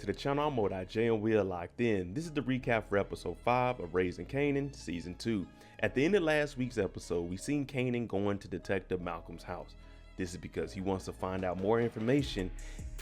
the channel. I'm Mo.J and we are locked in. This is the recap for episode 5 of Raising Kanan season 2. At the end of last week's episode, we seen Kanan going to Detective Malcolm's house. This is because he wants to find out more information.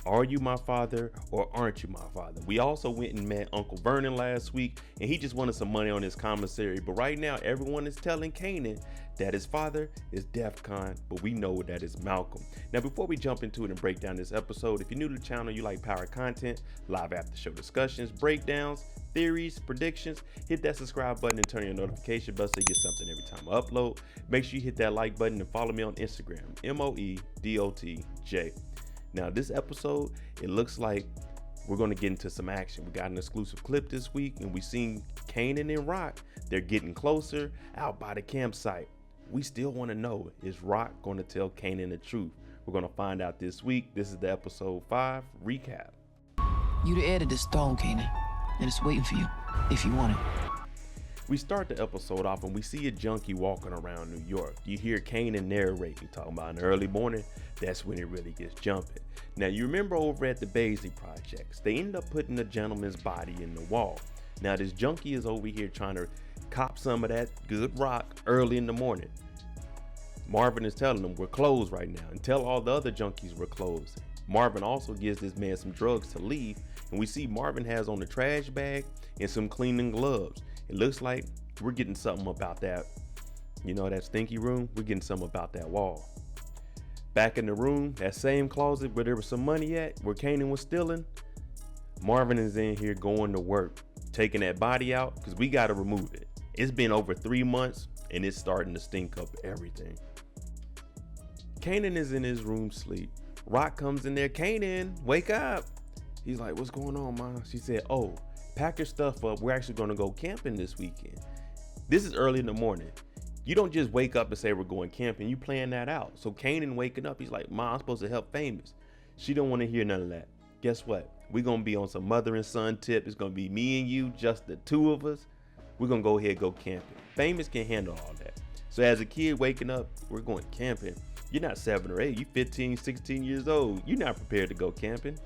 Are you my father or aren't you my father? We also went and met Uncle Vernon last week and he just wanted some money on his commissary. But right now everyone is telling Kanan that his father is DEFCON, but we know that is Malcolm. Now before we jump into it and break down this episode, if you're new to the channel, you like power content, live after show discussions, breakdowns, theories, predictions, hit that subscribe button and turn your notification bell so you get something every time I upload. Make sure you hit that like button and follow me on Instagram, MOEDOTJ. Now this episode, it looks like we're going to get into some action. We got an exclusive clip this week and we seen Kanan and Rock. They're getting closer out by the campsite. We still want to know, is Rock going to tell Kanan the truth? We're going to find out this week. This is the episode 5 recap. You the heir to this throne, Kanan, and it's waiting for you if you want it. We start the episode off and we see a junkie walking around New York. You hear Kanan narrating, talking about in the early morning. That's when it really gets jumping. Now you remember over at the Baisley projects, they end up putting the gentleman's body in the wall. Now this junkie is over here trying to cop some of that good rock early in the morning. Marvin is telling them we're closed right now and tell all the other junkies we're closed. Marvin also gives this man some drugs to leave and we see Marvin has on a trash bag and some cleaning gloves. It looks like we're getting something about that, you know, that stinky room. We're getting something about that wall. Back in the room, that same closet where there was some money at, where Kanan was stealing, Marvin is in here going to work, taking that body out because we got to remove it. It's been over 3 months and it's starting to stink up everything. Kanan is in his room sleep. Rock comes in there. Kanan, wake up. He's like, what's going on, Mom? She said, oh, pack your stuff up. We're actually going to go camping this weekend. This is early in the morning. You don't just wake up and say we're going camping. You plan that out. So Kanan waking up, he's like, Mom, I'm supposed to help Famous. She don't want to hear none of that. Guess what? We're going to be on some mother and son tip. It's going to be me and you, just the two of us. We're going to go ahead and go camping. Famous can handle all that. So as a kid waking up, we're going camping. You're not 7 or 8. You're 15, 16 years old. You're not prepared to go camping.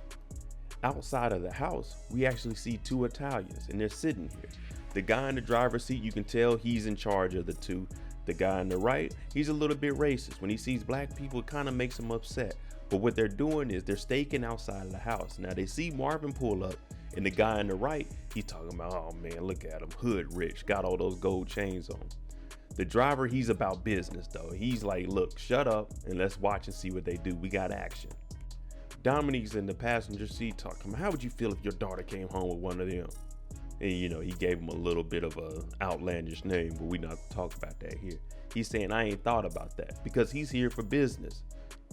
Outside of the house, we actually see 2 Italians and they're sitting here. The guy in the driver's seat, you can tell he's in charge of the 2. The guy on the right, he's a little bit racist. When he sees black people, it kind of makes him upset. But what they're doing is they're staking outside of the house. Now they see Marvin pull up and the guy on the right, he's talking about, oh man, look at him, hood rich, got all those gold chains on. The driver, he's about business though. He's like, look, shut up and let's watch and see what they do. We got action. Dominique's in the passenger seat talking, how would you feel if your daughter came home with one of them? And you know, he gave him a little bit of a outlandish name, but we not talk about that here. He's saying, I ain't thought about that because he's here for business.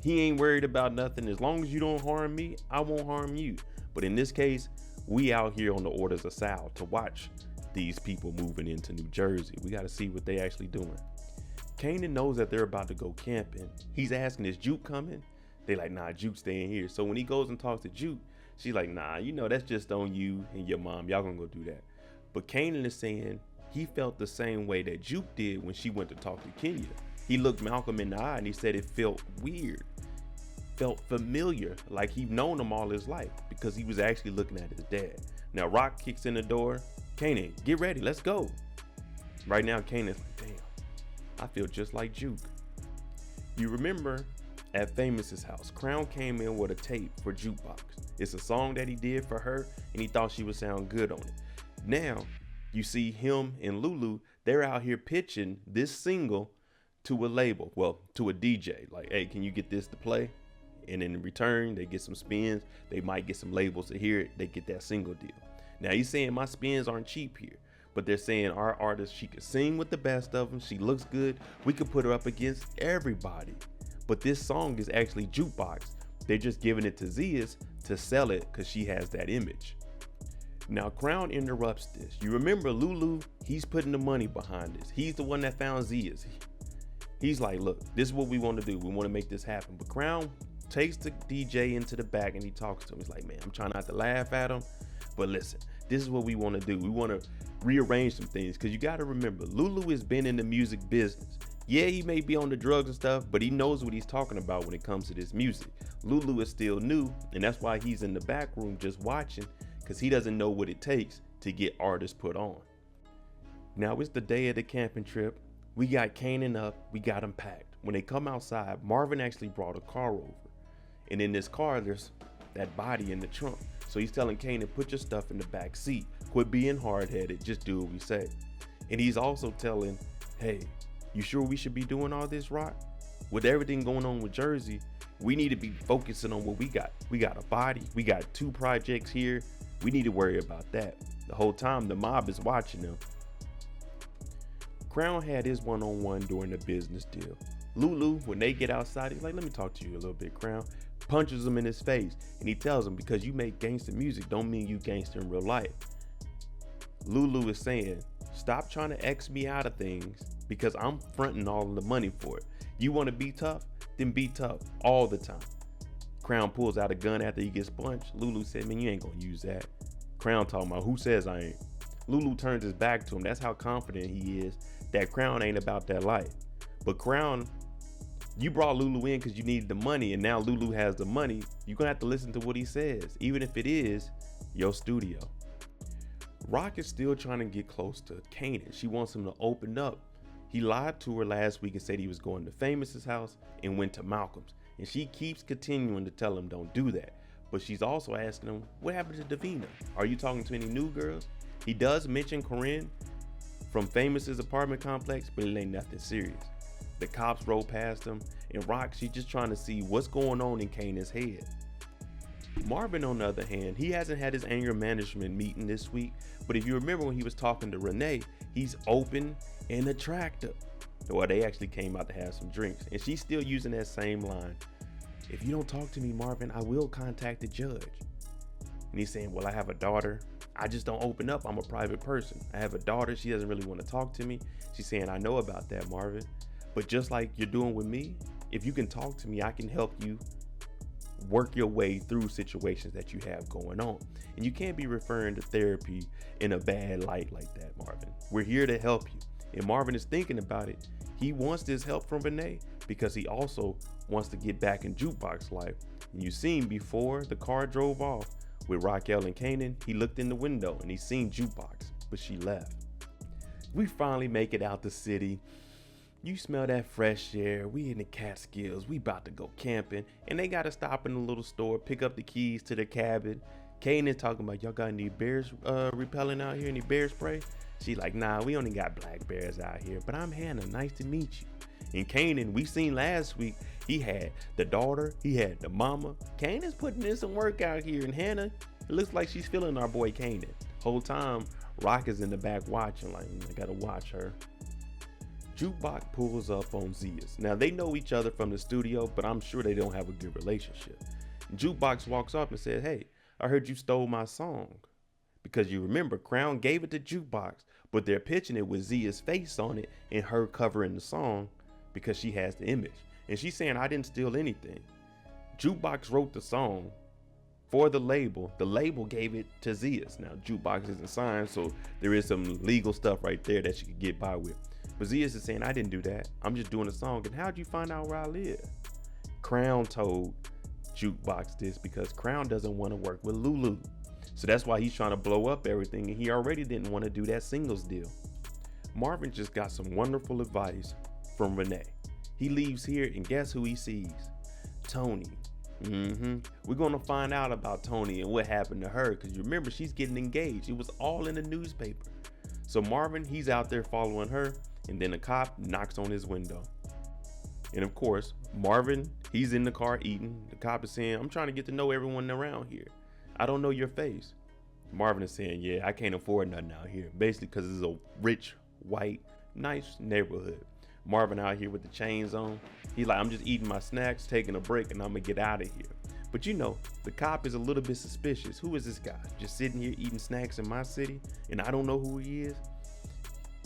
He ain't worried about nothing. As long as you don't harm me, I won't harm you. But in this case, we out here on the orders of Sal to watch these people moving into New Jersey. We got to see what they actually doing. Kanan knows that they're about to go camping. He's asking, is Juke coming? They like, nah, Juke's staying here. So when he goes and talks to Juke, she's like, nah, you know, that's just on you and your mom. Y'all gonna go do that. But Kanan is saying he felt the same way that Juke did when she went to talk to Kenya. He looked Malcolm in the eye and he said it felt weird, felt familiar, like he'd known him all his life because he was actually looking at his dad. Now Rock kicks in the door. Kanan, get ready, let's go. Right now Kanan's like, damn, I feel just like Juke. You remember at Famous's house, Crown came in with a tape for Jukebox. It's a song that he did for her and he thought she would sound good on it. Now you see him and Lulu, they're out here pitching this single to a label, well, to a DJ. Like, hey, can you get this to play? And in return, they get some spins. They might get some labels to hear it. They get that single deal. Now he's saying my spins aren't cheap here, but they're saying our artist, she could sing with the best of them. She looks good. We could put her up against everybody. But this song is actually Jukebox. They're just giving it to Zia's to sell it because she has that image. Now Crown interrupts this. You remember Lulu, he's putting the money behind this. He's the one that found Zia's. He's like, look, this is what we want to do. We want to make this happen. But Crown takes the DJ into the back and he talks to him. He's like, man, I'm trying not to laugh at him, but listen, this is what we want to do. We want to rearrange some things because you got to remember, Lulu has been in the music business. Yeah, he may be on the drugs and stuff, but he knows what he's talking about when it comes to this music. Lulu is still new, and that's why he's in the back room just watching, because he doesn't know what it takes to get artists put on. Now it's the day of the camping trip. We got Kanan up, we got him packed. When they come outside, Marvin actually brought a car over. And in this car, there's that body in the trunk. So he's telling Kanan, put your stuff in the back seat. Quit being hard-headed, just do what we say. And he's also telling, hey, you sure we should be doing all this, Rock? With everything going on with Jersey, we need to be focusing on what we got. We got a body, we got 2 projects here. We need to worry about that. The whole time the mob is watching them. Crown had his one-on-one during the business deal. Lulu, when they get outside, he's like, let me talk to you a little bit, Crown. Punches him in his face, and he tells him, because you make gangster music don't mean you gangster in real life. Lulu is saying, stop trying to X me out of things because I'm fronting all of the money for it. You want to be tough? Then be tough all the time. Crown pulls out a gun after he gets punched. Lulu said, man, you ain't gonna use that. Crown talking about, who says I ain't? Lulu turns his back to him. That's how confident he is that Crown ain't about that life. But Crown, you brought Lulu in because you needed the money, and now Lulu has the money. You're gonna have to listen to what he says, even if it is your studio. Rock is still trying to get close to Kanan. She wants him to open up. He lied to her last week and said he was going to Famous's house and went to Malcolm's. And she keeps continuing to tell him don't do that. But she's also asking him, what happened to Davina? Are you talking to any new girls? He does mention Corinne from Famous's apartment complex, but it ain't nothing serious. The cops roll past him, and Rock, she's just trying to see what's going on in Kanan's head. Marvin, on the other hand, he hasn't had his anger management meeting this week, but if you remember when he was talking to Renee, he's open and attractive. Well, they actually came out to have some drinks, and she's still using that same line. If you don't talk to me, Marvin, I will contact the judge. And he's saying, well, I have a daughter. I just don't open up. I'm a private person. I have a daughter. She doesn't really want to talk to me. She's saying, I know about that, Marvin. But just like you're doing with me, if you can talk to me, I can help you work your way through situations that you have going on. And you can't be referring to therapy in a bad light like that, Marvin. We're here to help you. And Marvin is thinking about it. He wants this help from Renee because he also wants to get back in Jukebox life. And you seen before the car drove off with Raquel and Kanan, he looked in the window and he seen Jukebox, but she left. We finally make it out the city. You smell that fresh air. We in the Catskills. We about to go camping. And they got to stop in a little store, pick up the keys to their cabin. Kanan talking about, y'all got any bears repellent out here? Any bear spray? She like, nah, we only got black bears out here. But I'm Hannah. Nice to meet you. And Kanan, we seen last week, he had the daughter. He had the mama. Kanan's putting in some work out here. And Hannah, it looks like she's feeling our boy Kanan. Whole time, Rock is in the back watching like, I got to watch her. Jukebox pulls up on Zia's. Now they know each other from the studio, but I'm sure they don't have a good relationship. Jukebox walks up and says, hey, I heard you stole my song. Because you remember, Crown gave it to Jukebox, but they're pitching it with Zia's face on it and her covering the song because she has the image. And she's saying, I didn't steal anything. Jukebox wrote the song for the label. The label gave it to Zia's. Now, Jukebox isn't signed, so there is some legal stuff right there that she could get by with. But Zia's is saying, I didn't do that. I'm just doing a song. And how'd you find out where I live? Crown told Jukebox this because Crown doesn't want to work with Lulu. So that's why he's trying to blow up everything. And he already didn't want to do that singles deal. Marvin just got some wonderful advice from Renee. He leaves here and guess who he sees? Tony. We're going to find out about Tony and what happened to her. Because you remember, she's getting engaged. It was all in the newspaper. So Marvin, he's out there following her. And then a cop knocks on his window. And of course, Marvin, he's in the car eating. The cop is saying, I'm trying to get to know everyone around here. I don't know your face. Marvin is saying, yeah, I can't afford nothing out here. Basically because it's a rich, white, nice neighborhood. Marvin out here with the chains on. He's like, I'm just eating my snacks, taking a break, and I'm going to get out of here. But you know, the cop is a little bit suspicious. Who is this guy? Just sitting here eating snacks in my city, and I don't know who he is?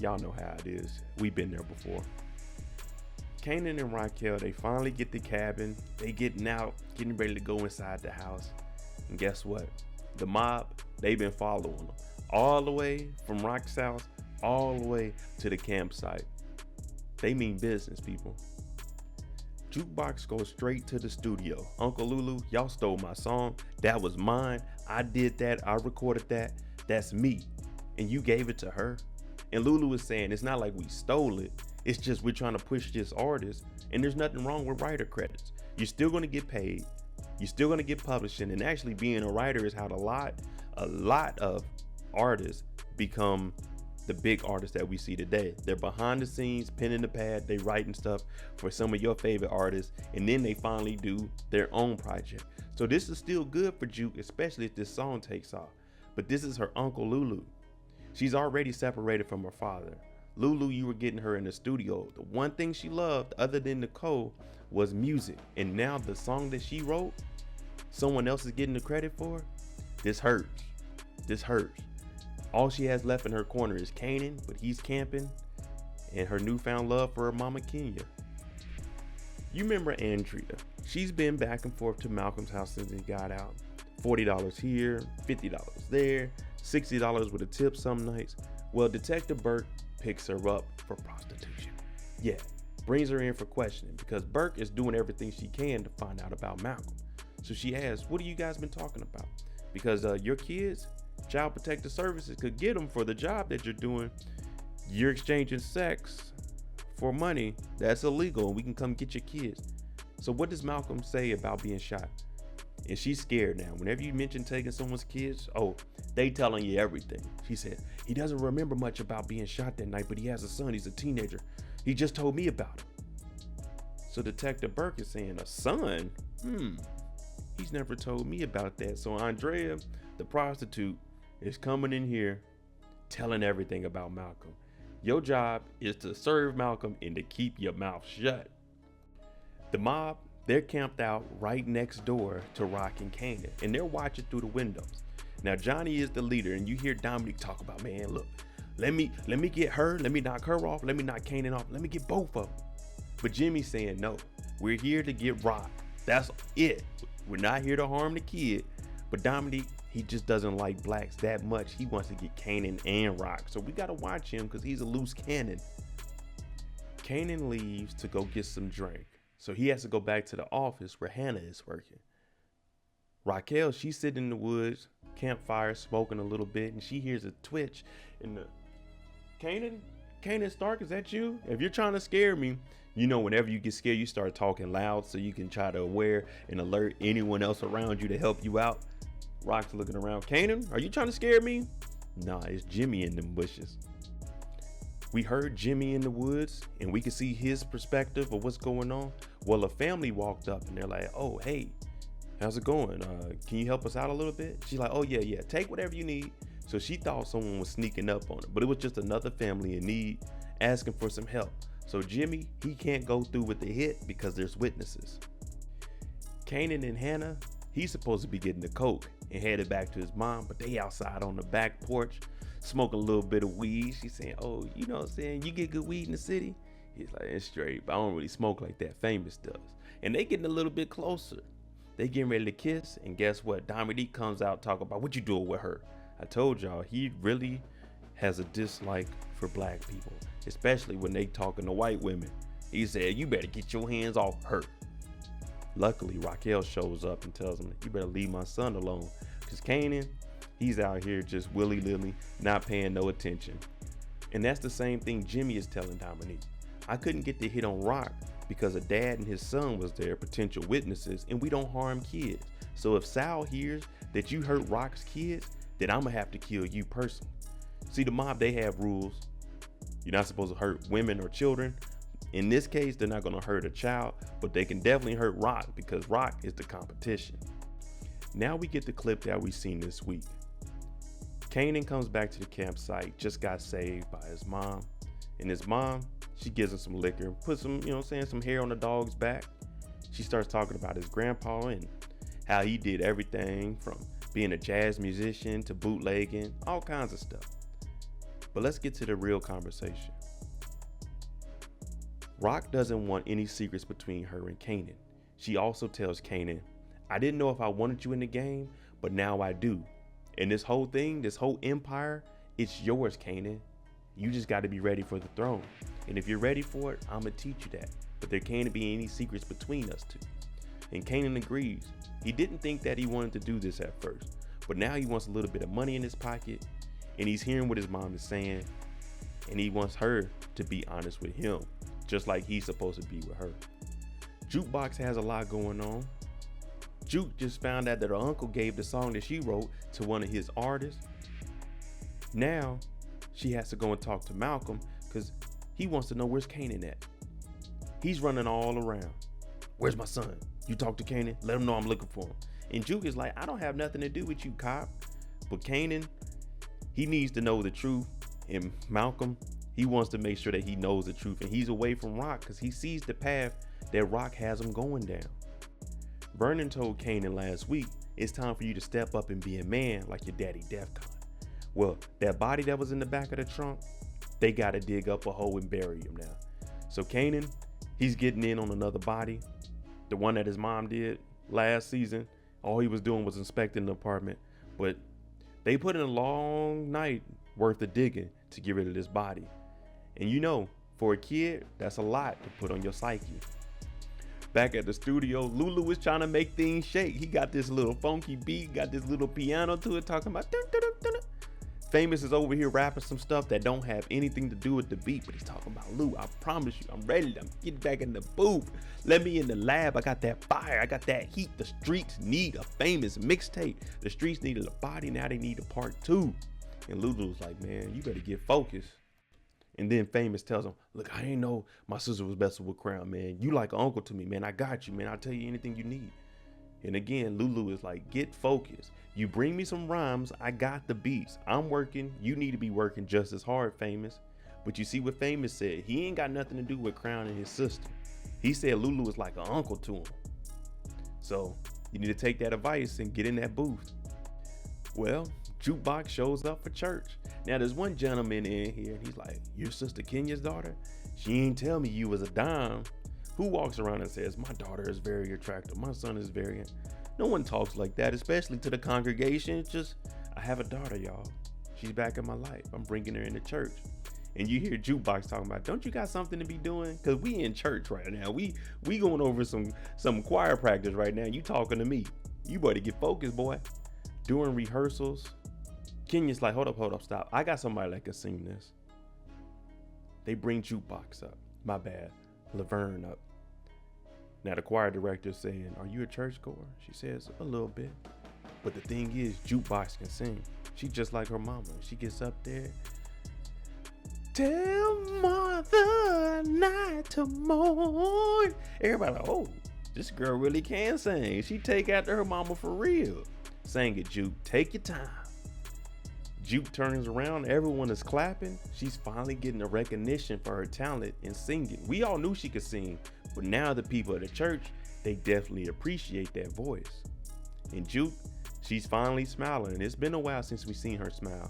Y'all know how it is. We've been there before. Kanan and Raquel, they finally get the cabin. They getting out, getting ready to go inside the house. And guess what? The mob, they've been following them. All the way from Rock's house, all the way to the campsite. They mean business, people. Jukebox goes straight to the studio. Uncle Lulu, y'all stole my song. That was mine. I did that, I recorded that, that's me. And you gave it to her. And Lulu is saying it's not like we stole it, it's just we're trying to push this artist, and there's nothing wrong with writer credits. You're still gonna get paid, you're still gonna get publishing, and actually being a writer is how a lot of artists become the big artists that we see today. They're behind the scenes, pen in the pad, they writing stuff for some of your favorite artists, and then they finally do their own project. So this is still good for Juke, especially if this song takes off. But this is her uncle Lulu. She's already separated from her father. Lulu, you were getting her in the studio. The one thing she loved, other than Nicole, was music. And now the song that she wrote, someone else is getting the credit for. This hurts. This hurts. All she has left in her corner is Kanan, but he's camping, and her newfound love for her mama Kenya. You remember Andrea. She's been back and forth to Malcolm's house since he got out. $40 here, $50 there, $60 with a tip some nights. Well, Detective Burke picks her up for prostitution. Yeah, brings her in for questioning because Burke is doing everything she can to find out about Malcolm. So she asks, what have you guys been talking about? Because your kids, Child Protective Services could get them for the job that you're doing. You're exchanging sex for money. That's illegal, and we can come get your kids. So what does Malcolm say about being shot? And she's scared now. Whenever you mention taking someone's kids, oh, they telling you everything. She said, he doesn't remember much about being shot that night, but he has a son. He's a teenager. He just told me about it. So Detective Burke is saying, a son? He's never told me about that. So Andrea, the prostitute, is coming in here telling everything about Malcolm. Your job is to serve Malcolm and to keep your mouth shut. The mob, they're camped out right next door to Rock and Kanan, and they're watching through the windows. Now Johnny is the leader, and you hear Dominic talk about, man, look, let me get her, let me knock her off, let me knock Kanan off, let me get both of them. But Jimmy's saying, no, we're here to get Rock. That's it. We're not here to harm the kid. But Dominic, he just doesn't like blacks that much. He wants to get Kanan and Rock. So we gotta watch him because he's a loose cannon. Kanan leaves to go get some drink. So he has to go back to the office where Hannah is working. Raquel, she's sitting in the woods, campfire, smoking a little bit, and she hears a twitch in the... Kanan Stark, is that you? If you're trying to scare me, you know, whenever you get scared, you start talking loud so you can try to aware and alert anyone else around you to help you out. Rock's looking around. Kanan, are you trying to scare me? Nah, it's Jimmy in them bushes. We heard Jimmy in the woods, and we could see his perspective of what's going on. Well, a family walked up, and they're like, oh, hey, how's it going? Can you help us out a little bit? She's like, oh, yeah, take whatever you need. So she thought someone was sneaking up on her, but it was just another family in need asking for some help. So Jimmy, he can't go through with the hit because there's witnesses. Kanan and Hannah, he's supposed to be getting the coke and headed back to his mom, but they outside on the back porch smoking a little bit of weed. She's saying, oh, you know what I'm saying? You get good weed in the city? He's like, it's straight, but I don't really smoke like that. Famous does. And they getting a little bit closer. They getting ready to kiss, and guess what? Dominique comes out talking about what you doing with her. I told y'all, he really has a dislike for black people, especially when they talking to white women. He said, you better get your hands off her. Luckily, Raquel shows up and tells him, you better leave my son alone. Because Kanan, he's out here just willy-nilly, not paying no attention. And that's the same thing Jimmy is telling Dominique. I couldn't get the hit on Rock because a dad and his son was there, potential witnesses, and we don't harm kids. So if Sal hears that you hurt Rock's kids, then I'm gonna have to kill you personally. See, the mob, they have rules. You're not supposed to hurt women or children. In this case, they're not gonna hurt a child, but they can definitely hurt Rock because Rock is the competition. Now we get the clip that we seen this week. Kanan comes back to the campsite, just got saved by his mom. And his mom, she gives him some liquor and puts some, some hair on the dog's back. She starts talking about his grandpa and how he did everything from being a jazz musician to bootlegging, all kinds of stuff. But let's get to the real conversation. Rock doesn't want any secrets between her and Kanan. She also tells Kanan, I didn't know if I wanted you in the game, but now I do. And this whole thing, this whole empire, it's yours, Kanan. You just got to be ready for the throne. And if you're ready for it, I'm going to teach you that. But there can't be any secrets between us two. And Kanan agrees. He didn't think that he wanted to do this at first. But now he wants a little bit of money in his pocket, and he's hearing what his mom is saying, and he wants her to be honest with him, just like he's supposed to be with her. Jukebox has a lot going on. Juke just found out that her uncle gave the song that she wrote to one of his artists. Now she has to go and talk to Malcolm because he wants to know where's Kanan at. He's running all around. Where's my son? You talk to Kanan? Let him know I'm looking for him. And Juke is like, I don't have nothing to do with you, cop. But Kanan, he needs to know the truth. And Malcolm, he wants to make sure that he knows the truth. And he's away from Rock because he sees the path that Rock has him going down. Vernon told Kanan last week, it's time for you to step up and be a man like your daddy Defcon. Well, that body that was in the back of the trunk, they got to dig up a hole and bury him now. So Kanan, he's getting in on another body. The one that his mom did last season. All he was doing was inspecting the apartment. But they put in a long night worth of digging to get rid of this body. And you know, for a kid, that's a lot to put on your psyche. Back at the studio, Lulu is trying to make things shake. He got this little funky beat, got this little piano to it, talking about dun, dun, dun, dun, dun. Famous is over here rapping some stuff that don't have anything to do with the beat, but he's talking about, Lou, I promise you, I'm ready. I'm getting back in the booth. Let me in the lab. I got that fire. I got that heat. The streets need a Famous mixtape. The streets needed a body. Now they need a part 2. And Lulu's like, man, you better get focused. And then Famous tells him, look, I didn't know my sister was messing with Crown, man. You like an uncle to me, man. I got you, man. I'll tell you anything you need. And again, Lulu is like, get focused. You bring me some rhymes, I got the beats. I'm working, you need to be working just as hard, Famous. But you see what Famous said, he ain't got nothing to do with Crown and his sister. He said Lulu is like an uncle to him. So you need to take that advice and get in that booth. Well, Jukebox shows up for church. Now there's one gentleman in here, and he's like, your sister Kenya's daughter? She ain't tell me you was a dime. Who walks around and says, my daughter is very attractive, my son is very... No one talks like that, especially to the congregation. It's just, I have a daughter, y'all. She's back in my life. I'm bringing her into church. And you hear Jukebox talking about, don't you got something to be doing? Because we in church right now. We going over some choir practice right now. You talking to me. You better get focused, boy. During rehearsals, Kenya's like, hold up, stop. I got somebody that can sing this. They bring Jukebox up. My bad. Laverne up. Now the choir director's saying, are you a churchgoer? She says, a little bit. But the thing is, Jukebox can sing. She just like her mama. She gets up there. Tell mother night to mourn. Everybody like, oh, this girl really can sing. She take after her mama for real. Sang it, Juke. Take your time. Juke turns around. Everyone is clapping. She's finally getting a recognition for her talent in singing. We all knew she could sing, but now the people at the church, they definitely appreciate that voice. And Juke, she's finally smiling. It's been a while since we've seen her smile.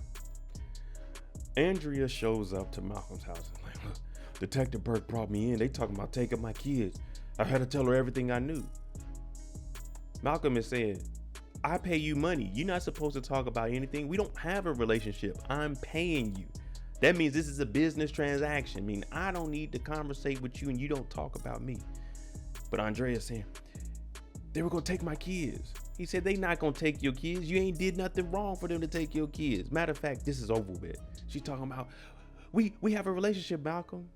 Andrea shows up to Malcolm's house and like, look, Detective Burke brought me in. They talking about taking my kids. I had to tell her everything I knew. Malcolm is saying, I pay you money. You're not supposed to talk about anything. We don't have a relationship. I'm paying you. That means this is a business transaction. I mean, I don't need to conversate with you and you don't talk about me. But Andrea's saying, they were going to take my kids. He said, they not going to take your kids. You ain't did nothing wrong for them to take your kids. Matter of fact, this is over with. She's talking about, we have a relationship, Malcolm.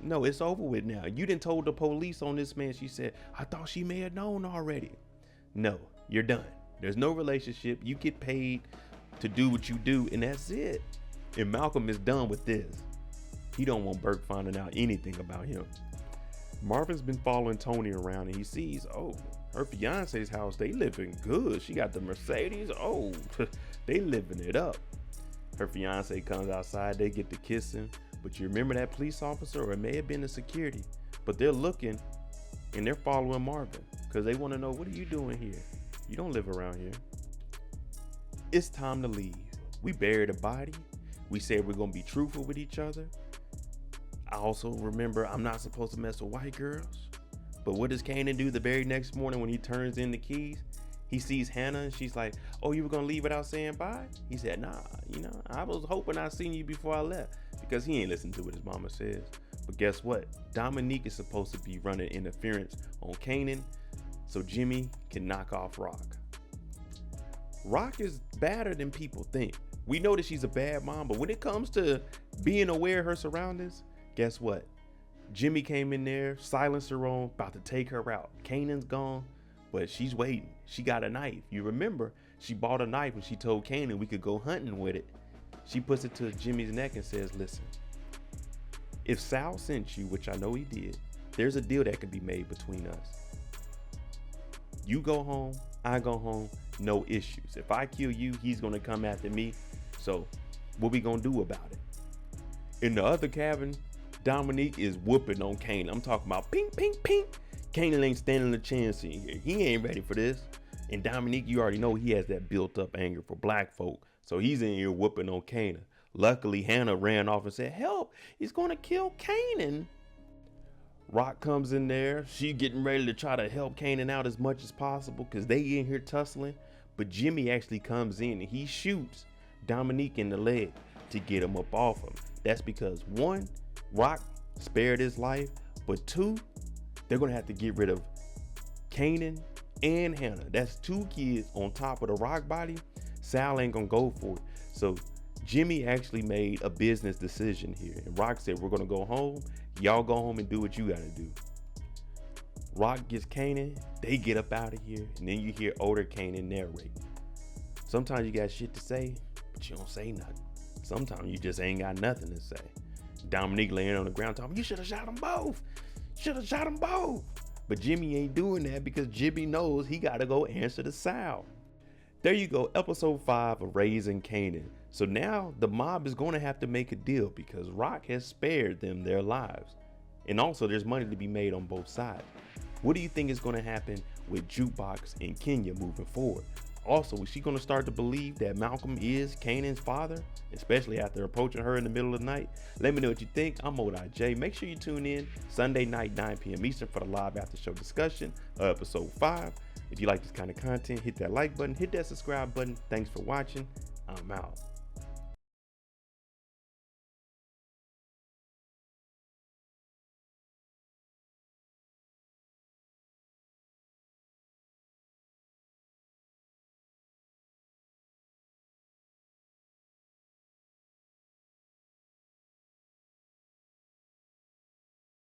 No, it's over with now. You done told the police on this man. She said, I thought she may have known already. No, you're done. There's no relationship. You get paid to do what you do, and that's it. And Malcolm is done with this. He don't want Burke finding out anything about him. Marvin's been following Tony around, and he sees, oh, her fiance's house, they living good. She got the Mercedes. Oh, they living it up. Her fiance comes outside. They get to kissing. But you remember that police officer, or it may have been the security, but they're looking, and they're following Marvin because they want to know, what are you doing here? You don't live around here. It's time to leave. We buried a body. We said we're going to be truthful with each other. I also remember I'm not supposed to mess with white girls. But what does Kanan do the very next morning when he turns in the keys? He sees Hannah and she's like, oh, you were going to leave without saying bye? He said, nah, I was hoping I seen you before I left, because he ain't listened to what his mama says. But guess what? Dominique is supposed to be running interference on Kanan so Jimmy can knock off Rock. Rock is badder than people think. We know that she's a bad mom, but when it comes to being aware of her surroundings, guess what? Jimmy came in there, silenced her on, about to take her out. Kanan's gone, but she's waiting. She got a knife. You remember, she bought a knife when she told Kanan we could go hunting with it. She puts it to Jimmy's neck and says, listen, if Sal sent you, which I know he did, there's a deal that can be made between us. You go home, I go home, no issues. If I kill you, he's gonna come after me. So what we gonna do about it? In the other cabin, Dominique is whooping on Kanan. I'm talking about pink, pink, pink. Kanan ain't standing a chance in here. He ain't ready for this. And Dominique, you already know he has that built up anger for black folk. So he's in here whooping on Kanan. Luckily, Hannah ran off and said, help, he's gonna kill Kanan. Rock comes in there. She getting ready to try to help Kanan out as much as possible because they in here tussling. But Jimmy actually comes in and he shoots Dominique in the leg to get him up off him. That's because one, Rock spared his life, but two, they're gonna have to get rid of Kanan and Hannah. That's two kids on top of the Rock body. Sal ain't gonna go for it. So Jimmy actually made a business decision here, and Rock said, we're gonna go home. Y'all go home and do what you gotta do. Rock gets Kanan, they get up out of here, and then you hear older Kanan narrate. Sometimes you got shit to say, but you don't say nothing. Sometimes you just ain't got nothing to say. Dominique laying on the ground talking, you should have shot them both. Should have shot them both. But Jimmy ain't doing that because Jimmy knows he gotta go answer to Sal. There you go, episode 5 of Raising Kanan. So now the mob is going to have to make a deal because Rock has spared them their lives. And also there's money to be made on both sides. What do you think is going to happen with Jukebox and Kenya moving forward? Also, is she going to start to believe that Malcolm is Kanan's father, especially after approaching her in the middle of the night? Let me know what you think. I'm J. Make sure you tune in Sunday night, 9 p.m. Eastern for the live after show discussion of episode 5. If you like this kind of content, hit that like button, hit that subscribe button. Thanks for watching. I'm out.